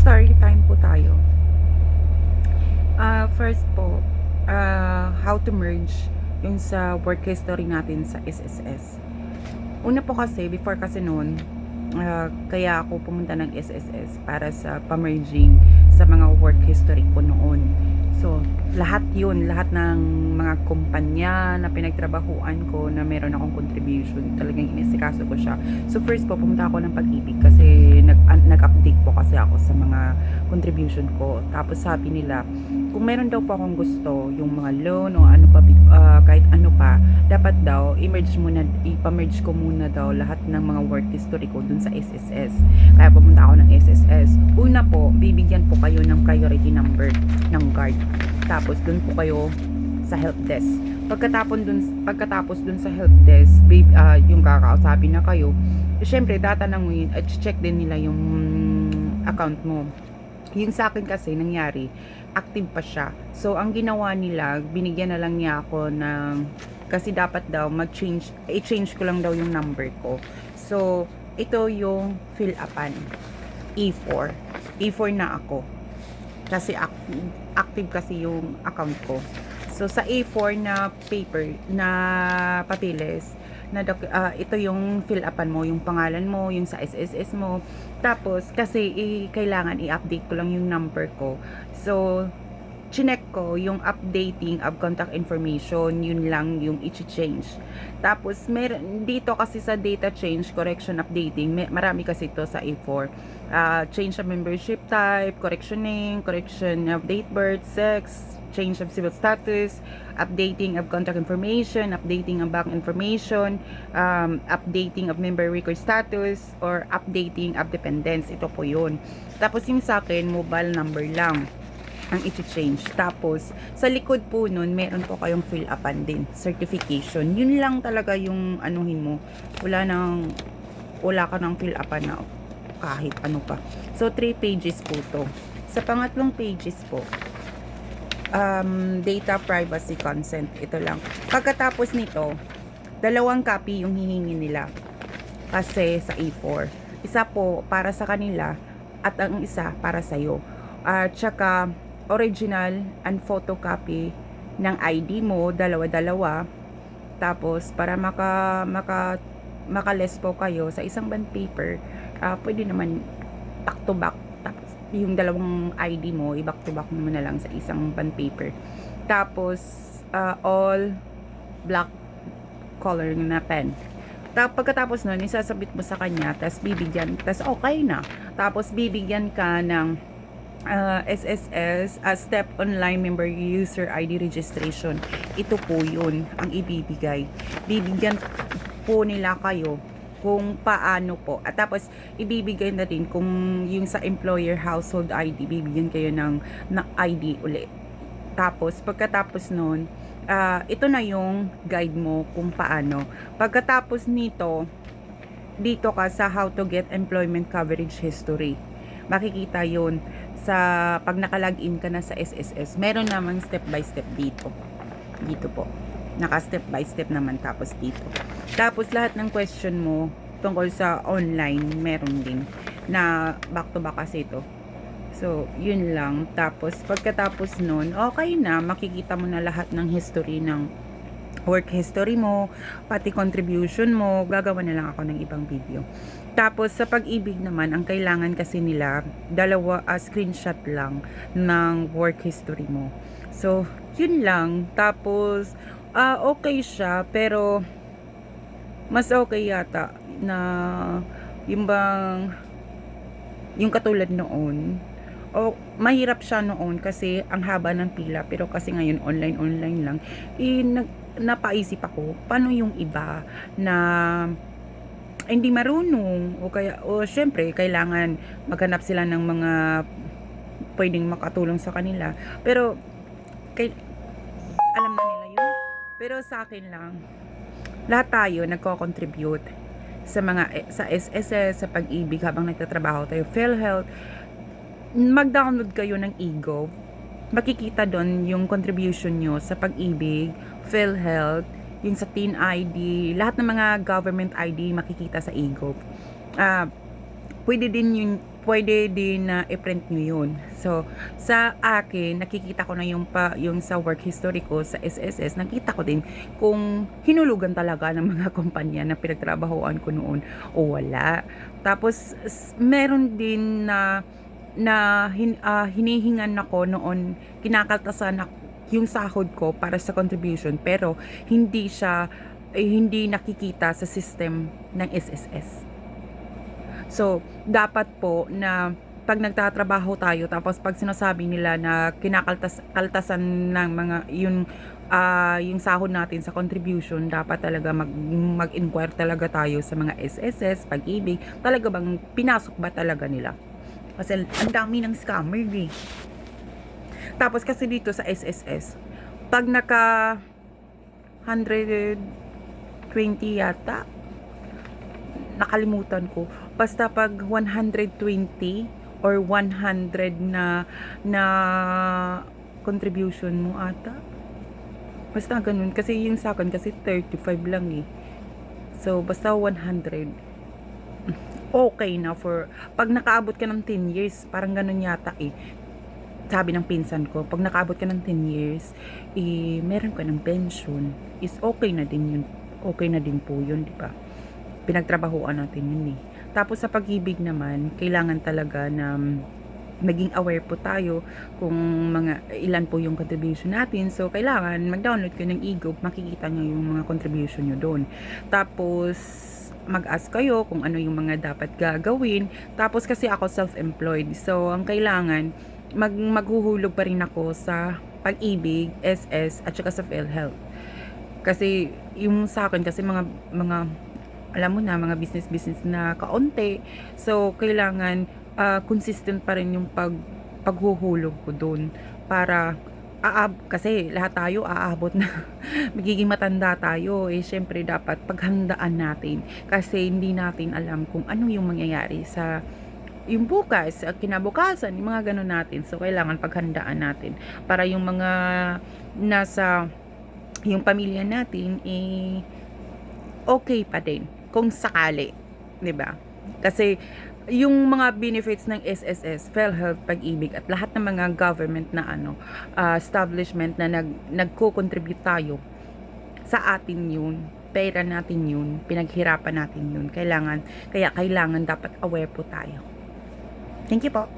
Mag-story time po tayo. First po, how to merge yung sa work history natin sa SSS. Una po kasi, before kasi noon, kaya ako pumunta ng SSS para sa pa-merging sa mga work history ko noon. So, lahat yun, lahat ng mga kumpanya na pinagtrabahuan ko na meron akong contribution, talagang inisikaso ko siya. So, first po, pumunta ako ng Pag-ibig kasi nag-update po kasi ako sa mga contribution ko. Tapos sabi nila, kung meron daw po akong gusto, yung mga loan o ano pa, kahit ano pa, dapat daw, ipa-merge ko muna daw lahat ng mga work history ko dun sa SSS. Kaya pumunta ako ng SSS. Una po, bibigyan po kayo ng priority number ng guard. Tapos dun po kayo sa help desk. Pagkatapos dun sa help desk, yung kakausapin na kayo, syempre tatanungin at check din nila yung account mo. Yung sa akin kasi nangyari, active pa siya. So ang ginawa nila, binigyan na lang niya ako ng, kasi dapat daw i-change ko lang daw yung number ko. So ito yung fill upan, E4 na ako kasi active kasi yung account ko. So sa A4 na paper na papilis na ito yung fill upan mo, yung pangalan mo, yung sa SSS mo. Tapos kasi kailangan i-update ko lang yung number ko. So chinek ko yung updating of contact information, yun lang yung i-change. Tapos meron dito kasi sa data change, correction, updating, marami kasi ito sa A4. Change of membership type, correction name, correction of date birth, sex, change of civil status, updating of contact information, updating of bank information, updating of member record status, or updating of dependents. Ito po yun. Tapos yung sa akin, mobile number lang ang i-change. Tapos, sa likod po nun, meron po kayong fill upan din. Certification. Yun lang talaga yung anuhin mo. Wala ka ng fill upan na kahit ano pa. So, 3 pages po to. Sa pangatlong pages po, data privacy consent. Ito lang. Pagkatapos nito, 2 copy yung hihingi nila. Kasi sa A4. Isa po para sa kanila at ang isa para sa'yo. Tsaka, original and photocopy ng ID mo, dalawa-dalawa. Tapos para maka-less po kayo sa isang bond paper, pwede naman back to back. Tapos yung dalawang ID mo, i-back to back naman na lang sa isang bond paper. Tapos all black color na pen. Pagkatapos nun, isasabit mo sa kanya, tapos okay na. Tapos bibigyan ka ng SSS, Step Online Member User ID Registration. Ito po yun ang ibibigay. Bibigyan po nila kayo kung paano po. At tapos, ibibigay na din kung yung sa employer household ID, bibigyan kayo ng ID ulit. Tapos, pagkatapos nun, ito na yung guide mo kung paano. Pagkatapos nito, dito ka sa how to get employment coverage history. Makikita yun sa pag nakalagin ka na sa SSS. Meron namang step by step dito. Dito po. Naka step by step naman tapos dito. Tapos lahat ng question mo tungkol sa online, meron din na back to back kasi ito. So, yun lang. Tapos pagkatapos nun, okay na, makikita mo na lahat ng history ng work history mo, pati contribution mo. Gagawa na lang ako ng ibang video. Tapos sa Pag-ibig naman, ang kailangan kasi nila, screenshot lang ng work history mo. So, yun lang. Tapos, okay siya, pero mas okay yata na yung katulad noon. Mahirap siya noon kasi ang haba ng pila, pero kasi ngayon online lang. Napaisip ako, paano yung iba na hindi marunong o syempre kailangan maghanap sila ng mga pwedeng makatulong sa kanila, pero alam na nila yun. Pero sa akin lang, lahat tayo nagko-contribute sa SSS, sa Pag-ibig habang nagtatrabaho tayo, PhilHealth. Mag-download kayo ng eGov, makikita doon yung contribution nyo sa Pag-ibig, PhilHealth, yung sa Teen ID, lahat ng mga government ID makikita sa eGov. Pwede din yung pwede din na i-print nyo yun. So, sa akin, nakikita ko na yung sa work history ko sa SSS, nakita ko din kung hinulugan talaga ng mga kumpanya na pinagtrabahoan ko noon o wala. Tapos, meron din na hinihingan ako noon, kinakaltasan ako yung sahod ko para sa contribution, pero hindi nakikita sa system ng SSS. So, dapat po na pag nagtatrabaho tayo, tapos pag sinasabi nila na kinakaltasan ng mga yung sahod natin sa contribution, dapat talaga mag-inquire talaga tayo sa mga SSS, Pag-ibig, talaga bang pinasok ba talaga nila? Kasi ang dami ng scammer eh. Tapos kasi dito sa SSS, pag naka 120 yata, nakalimutan ko, basta pag 120 or 100 na contribution mo ata, basta ganun, kasi yung sa akin kasi 35 lang eh. So basta 100 okay na for pag nakaabot ka ng 10 years, parang ganun yata eh. Sabi ng pinsan ko, pag nakaabot ka ng 10 years, meron ka ng pension, is okay na din yun. Okay na din po yun, di ba? Pinagtrabahoan natin yun eh. Tapos sa Pag-ibig naman, kailangan talaga na maging aware po tayo kung ilan po yung contribution natin. So, kailangan mag-download kayo ng e-gov, makikita nyo yung mga contribution nyo doon. Tapos, mag-ask kayo kung ano yung mga dapat gagawin. Tapos, kasi ako self-employed. So, ang kailangan, maghuhulog pa rin ako sa Pag-ibig, SS, at saka sa PhilHealth. Kasi, yung sa akin, kasi mga alam mo na, mga business na kaunti. So, kailangan consistent pa rin yung paghuhulog ko doon para kasi lahat tayo aabot na magiging matanda tayo eh, syempre dapat paghandaan natin kasi hindi natin alam kung ano yung mangyayari sa yung bukas, kinabukasan, yung mga ganun natin. So, kailangan paghandaan natin para yung mga nasa yung pamilya natin okay pa din kung sakali, 'di ba? Kasi yung mga benefits ng SSS, PhilHealth, Pag-ibig at lahat ng mga government na establishment na nagko-contribute tayo sa atin yun, pera natin yun, pinaghirapan natin yun. Kaya kailangan dapat aware po tayo. Thank you po.